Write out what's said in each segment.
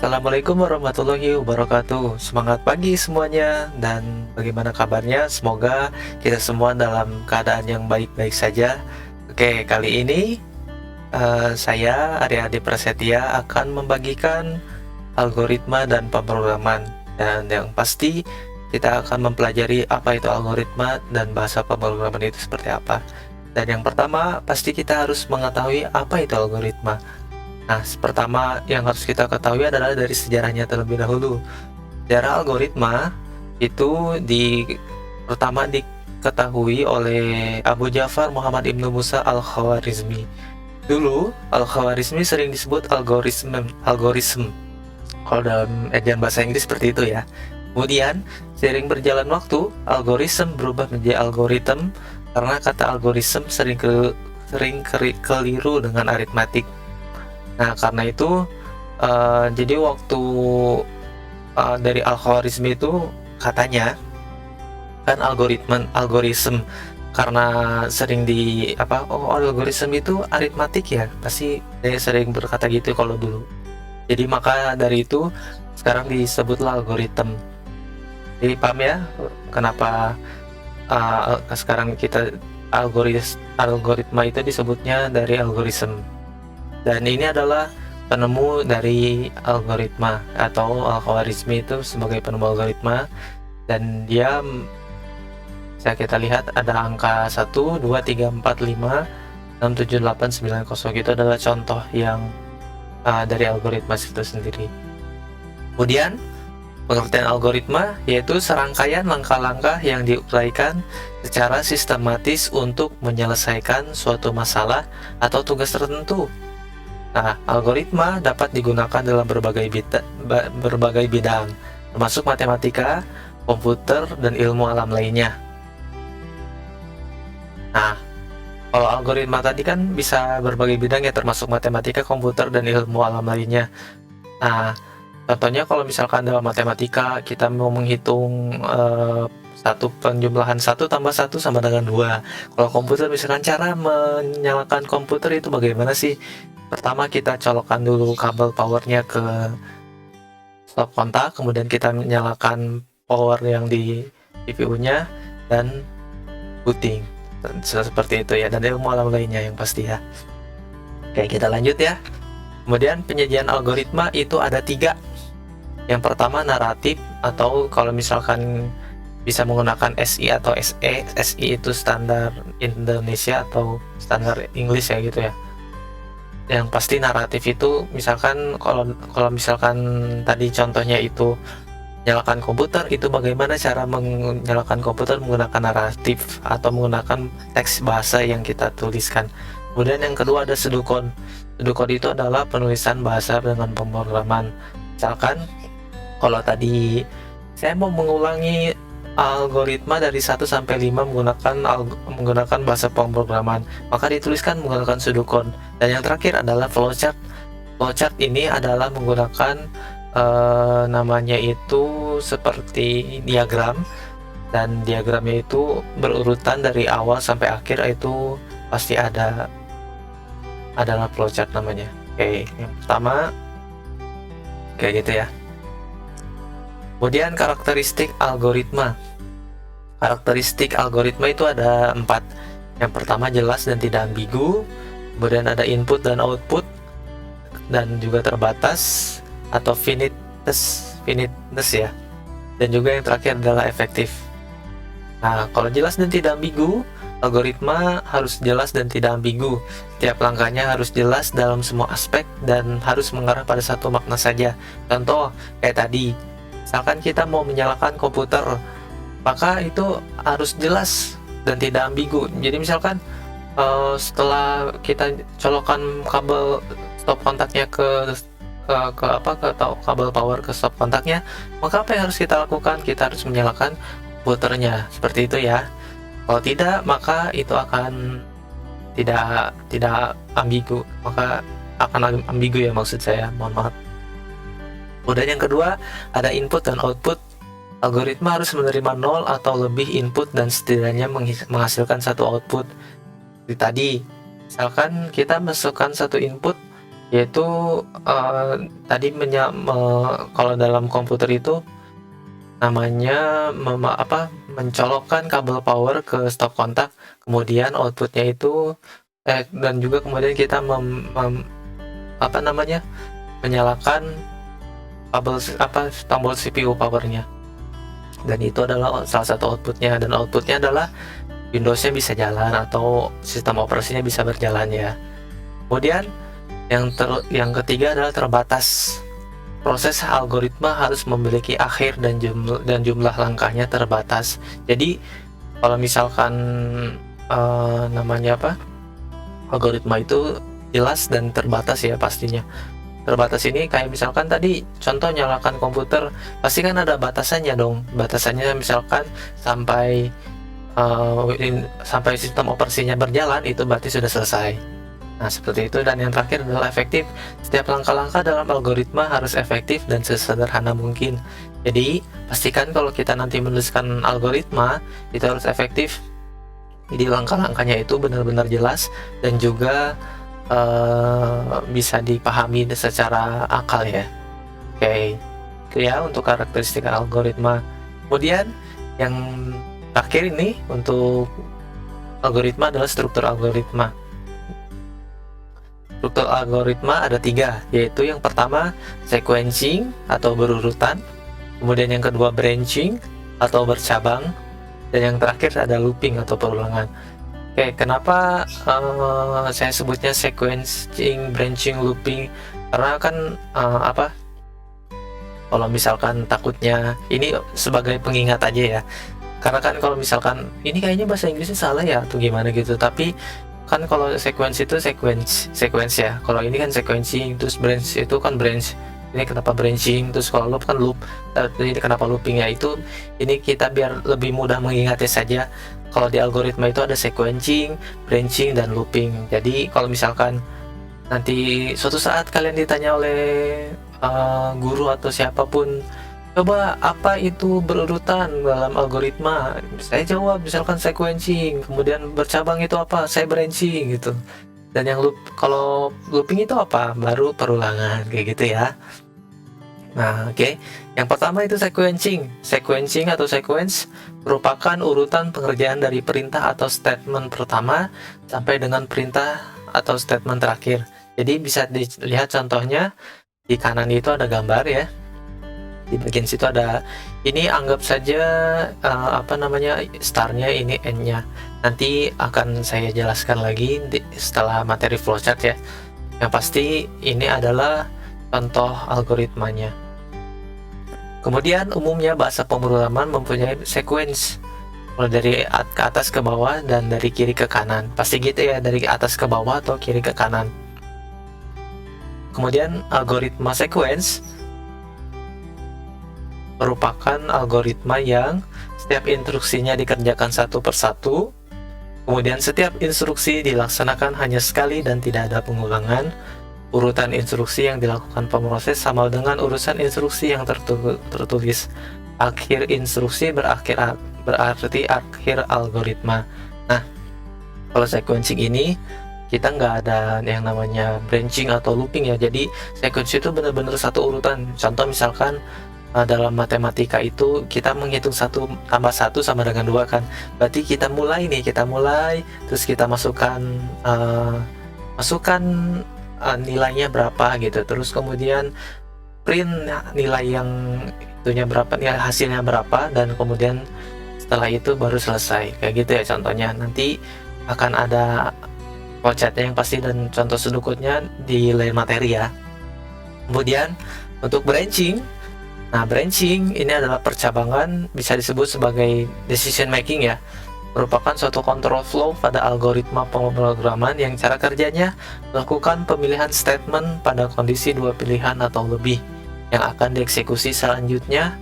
Assalamualaikum warahmatullahi wabarakatuh. Semangat pagi semuanya, dan bagaimana kabarnya? Semoga kita semua dalam keadaan yang baik-baik saja. Oke, kali ini saya Aryadi Prasetya akan membagikan algoritma dan pemrograman. Dan yang pasti kita akan mempelajari apa itu algoritma dan bahasa pemrograman itu seperti apa. Dan yang pertama, pasti kita harus mengetahui apa itu algoritma. Nah, pertama yang harus kita ketahui adalah dari sejarahnya terlebih dahulu. Sejarah algoritma itu pertama diketahui oleh Abu Ja'far Muhammad Ibnu Musa Al-Khwarizmi. Dulu, Al-Khwarizmi sering disebut algoritm. Kalau dalam ejaan bahasa Inggris seperti itu ya. Kemudian, sering berjalan waktu, algoritm berubah menjadi algoritm karena kata algoritm sering keliru dengan aritmatik. Nah, karena itu jadi waktu dari Al-Khwarizmi itu katanya kan algoritm karena sering algoritm itu aritmatik ya, pasti saya sering berkata gitu kalau dulu. Jadi maka dari itu sekarang disebutlah algoritm. Jadi paham ya kenapa sekarang kita algoritma itu disebutnya dari algoritm. Dan ini adalah penemu dari algoritma, atau Al-Khwarizmi itu sebagai penemu algoritma. Dan dia, bisa kita lihat ada angka 1, 2, 3, 4, 5, 6, 7, 8, 9, 0. Itu adalah contoh yang dari algoritma itu sendiri. Kemudian pengertian algoritma yaitu serangkaian langkah-langkah yang diuraikan secara sistematis untuk menyelesaikan suatu masalah atau tugas tertentu. Nah, algoritma dapat digunakan dalam berbagai bidang, termasuk matematika, komputer, dan ilmu alam lainnya. Nah, kalau algoritma tadi kan bisa berbagai bidang ya, termasuk matematika, komputer, dan ilmu alam lainnya. Nah, contohnya kalau misalkan dalam matematika kita mau menghitung penjumlahan 1 tambah 1 sama dengan 2. Kalau komputer, misalkan cara menyalakan komputer itu bagaimana sih? Pertama kita colokkan dulu kabel powernya ke stop kontak, kemudian kita menyalakan power yang di CPU-nya dan booting. Seperti itu ya, dan ilmu alam lainnya yang pasti ya. Oke, kita lanjut ya. Kemudian penyajian algoritma itu ada 3. Yang pertama naratif, atau kalau misalkan bisa menggunakan SI atau SE. SI itu standar Indonesia atau standar English ya gitu ya. Yang pasti naratif itu misalkan kalau misalkan tadi contohnya itu menyalakan komputer, itu bagaimana cara menyalakan komputer menggunakan naratif atau menggunakan teks bahasa yang kita tuliskan. Kemudian yang kedua ada pseudocode. Pseudocode itu adalah penulisan bahasa dengan pemrograman. Misalkan kalau tadi saya mau mengulangi algoritma dari 1 sampai 5 menggunakan bahasa pemrograman, maka dituliskan menggunakan pseudocode. Dan yang terakhir adalah flowchart. Flowchart ini adalah menggunakan namanya itu seperti diagram, dan diagramnya itu berurutan dari awal sampai akhir, itu pasti adalah flowchart namanya. Oke, yang pertama kayak gitu ya. Kemudian karakteristik algoritma. Karakteristik algoritma itu ada 4. Yang pertama jelas dan tidak ambigu. Kemudian ada input dan output, dan juga terbatas atau finiteness ya. Dan juga yang terakhir adalah efektif. Nah, kalau jelas dan tidak ambigu, algoritma harus jelas dan tidak ambigu. Setiap langkahnya harus jelas dalam semua aspek dan harus mengarah pada satu makna saja. Contoh kayak tadi, misalkan kita mau menyalakan komputer, maka itu harus jelas dan tidak ambigu. Jadi misalkan setelah kita colokkan kabel stop kontaknya ke kabel power ke stop kontaknya, maka apa yang harus kita lakukan? Kita harus menyalakan komputernya, seperti itu ya. Kalau tidak, maka itu akan tidak ambigu, maka akan ambigu ya, maksud saya, mohon maaf. Kemudian yang kedua ada input dan output. Algoritma harus menerima 0 atau lebih input dan setidaknya menghasilkan 1 output. Seperti tadi, misalkan kita masukkan 1 input, yaitu tadi kalau dalam komputer itu namanya mencolokkan kabel power ke stop kontak, kemudian outputnya itu dan juga kemudian kita menyalakan kabel tombol CPU powernya, dan itu adalah salah satu outputnya, dan outputnya adalah Windowsnya bisa jalan atau sistem operasinya bisa berjalan ya. Kemudian yang ketiga adalah terbatas. Proses algoritma harus memiliki akhir dan jumlah langkahnya terbatas. Jadi kalau misalkan algoritma itu jelas dan terbatas ya pastinya. Terbatas ini kayak misalkan tadi contoh nyalakan komputer, pasti kan ada batasannya dong. Batasannya misalkan sampai sistem operasinya berjalan, itu berarti sudah selesai. Nah seperti itu. Dan yang terakhir adalah efektif. Setiap langkah-langkah dalam algoritma harus efektif dan sesederhana mungkin. Jadi pastikan kalau kita nanti menuliskan algoritma itu harus efektif. Jadi langkah-langkahnya itu benar-benar jelas dan juga bisa dipahami secara akal ya. Oke, itu ya untuk karakteristik algoritma. Kemudian yang terakhir ini untuk algoritma adalah struktur algoritma. Struktur algoritma ada 3, yaitu yang pertama sequencing atau berurutan, kemudian yang kedua branching atau bercabang, dan yang terakhir ada looping atau perulangan. Oke, kenapa saya sebutnya sequencing, branching, looping? Karena kan kalau misalkan takutnya ini sebagai pengingat aja ya. Karena kan kalau misalkan ini kayaknya bahasa Inggrisnya salah ya atau gimana gitu, tapi kan kalau sequence itu sequence ya. Kalau ini kan sequencing, terus branch itu kan branch. Ini kenapa branching, terus kalau loop kan loop. Ini kenapa looping ya? Itu ini kita biar lebih mudah mengingatnya saja. Kalau di algoritma itu ada sequencing, branching, dan looping. Jadi kalau misalkan nanti suatu saat kalian ditanya oleh guru atau siapapun, coba apa itu berurutan dalam algoritma, saya jawab misalkan sequencing, kemudian bercabang itu apa, saya branching gitu. Dan yang kalau looping itu apa, baru perulangan kayak gitu ya. Nah, oke. Yang pertama itu sequencing. Sequencing atau sequence merupakan urutan pengerjaan dari perintah atau statement pertama sampai dengan perintah atau statement terakhir. Jadi bisa dilihat contohnya di kanan itu ada gambar ya. Di bagian situ ada, ini anggap saja startnya, ini end-nya. Nanti akan saya jelaskan lagi setelah materi flowchart ya. Yang pasti ini adalah contoh algoritmanya. Kemudian umumnya bahasa pemrograman mempunyai sequence mulai dari ke atas ke bawah dan dari kiri ke kanan. Pasti gitu ya, dari atas ke bawah atau kiri ke kanan. Kemudian algoritma sequence merupakan algoritma yang setiap instruksinya dikerjakan satu persatu, kemudian setiap instruksi dilaksanakan hanya sekali dan tidak ada pengulangan. Urutan instruksi yang dilakukan pemroses sama dengan urutan instruksi yang tertulis. Akhir instruksi berarti akhir algoritma. Nah, kalau sequencing ini kita nggak ada yang namanya branching atau looping ya. Jadi sequence itu benar-benar satu urutan. Contoh misalkan dalam matematika itu kita menghitung 1 tambah 1 sama dengan 2 kan. Berarti kita mulai, terus kita masukkan nilainya berapa gitu. Terus kemudian print nilai yang itunya berapa, nilai hasilnya berapa, dan kemudian setelah itu baru selesai. Kayak gitu ya contohnya. Nanti akan ada flowchartnya yang pasti dan contoh sedikitnya di lain materi ya. Kemudian untuk branching, nah branching ini adalah percabangan, bisa disebut sebagai decision making ya. Merupakan suatu control flow pada algoritma pemrograman yang cara kerjanya melakukan pemilihan statement pada kondisi 2 pilihan atau lebih yang akan dieksekusi selanjutnya,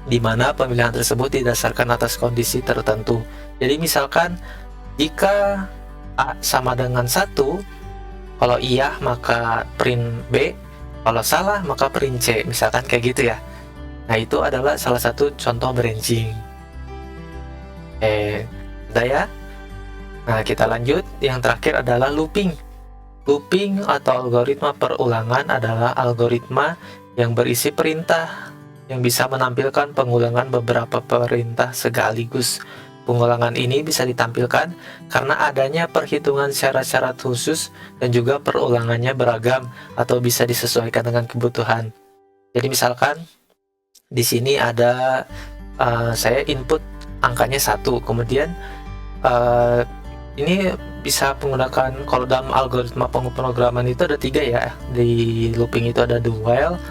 di mana pemilihan tersebut didasarkan atas kondisi tertentu. Jadi misalkan jika A sama dengan 1, kalau iya maka print B, kalau salah maka print C, misalkan kayak gitu ya. Nah itu adalah salah satu contoh branching. Udah ya. Nah kita lanjut, yang terakhir adalah looping. Looping atau algoritma perulangan adalah algoritma yang berisi perintah yang bisa menampilkan pengulangan beberapa perintah sekaligus. Pengulangan ini bisa ditampilkan karena adanya perhitungan syarat-syarat khusus dan juga perulangannya beragam atau bisa disesuaikan dengan kebutuhan. Jadi misalkan di sini ada saya input angkanya 1, kemudian ini bisa menggunakan, kalau dalam algoritma pemrograman itu ada 3 ya. Di looping itu ada do while,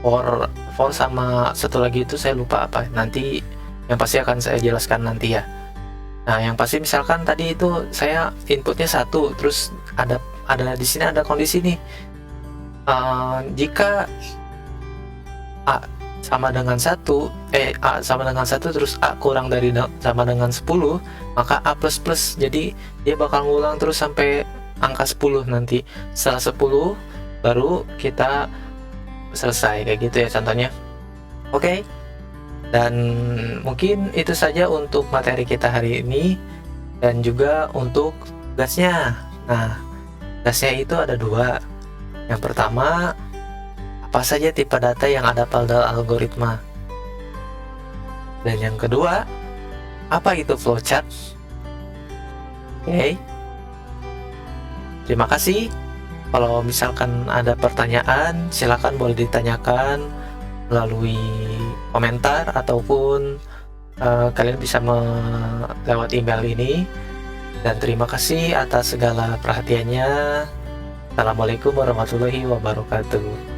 for sama satu lagi itu saya lupa apa. Nanti yang pasti akan saya jelaskan nanti ya. Nah, yang pasti misalkan tadi itu saya inputnya 1, terus ada di sini ada kondisi nih. Jika A sama dengan 1, A sama dengan 1 terus A kurang dari sama dengan 10, maka A++. Jadi dia bakal ngulang terus sampai angka 10 nanti. Setelah 10 baru kita selesai, kayak gitu ya contohnya. Oke. Dan mungkin itu saja untuk materi kita hari ini dan juga untuk tugasnya. Nah, tugasnya itu ada 2. Yang pertama, apa saja tipe data yang ada pada algoritma. Dan yang kedua, apa itu flowchart? Oke. Terima kasih. Kalau misalkan ada pertanyaan, silakan boleh ditanyakan melalui komentar ataupun kalian bisa lewat email ini. Dan terima kasih atas segala perhatiannya. Assalamualaikum warahmatullahi wabarakatuh.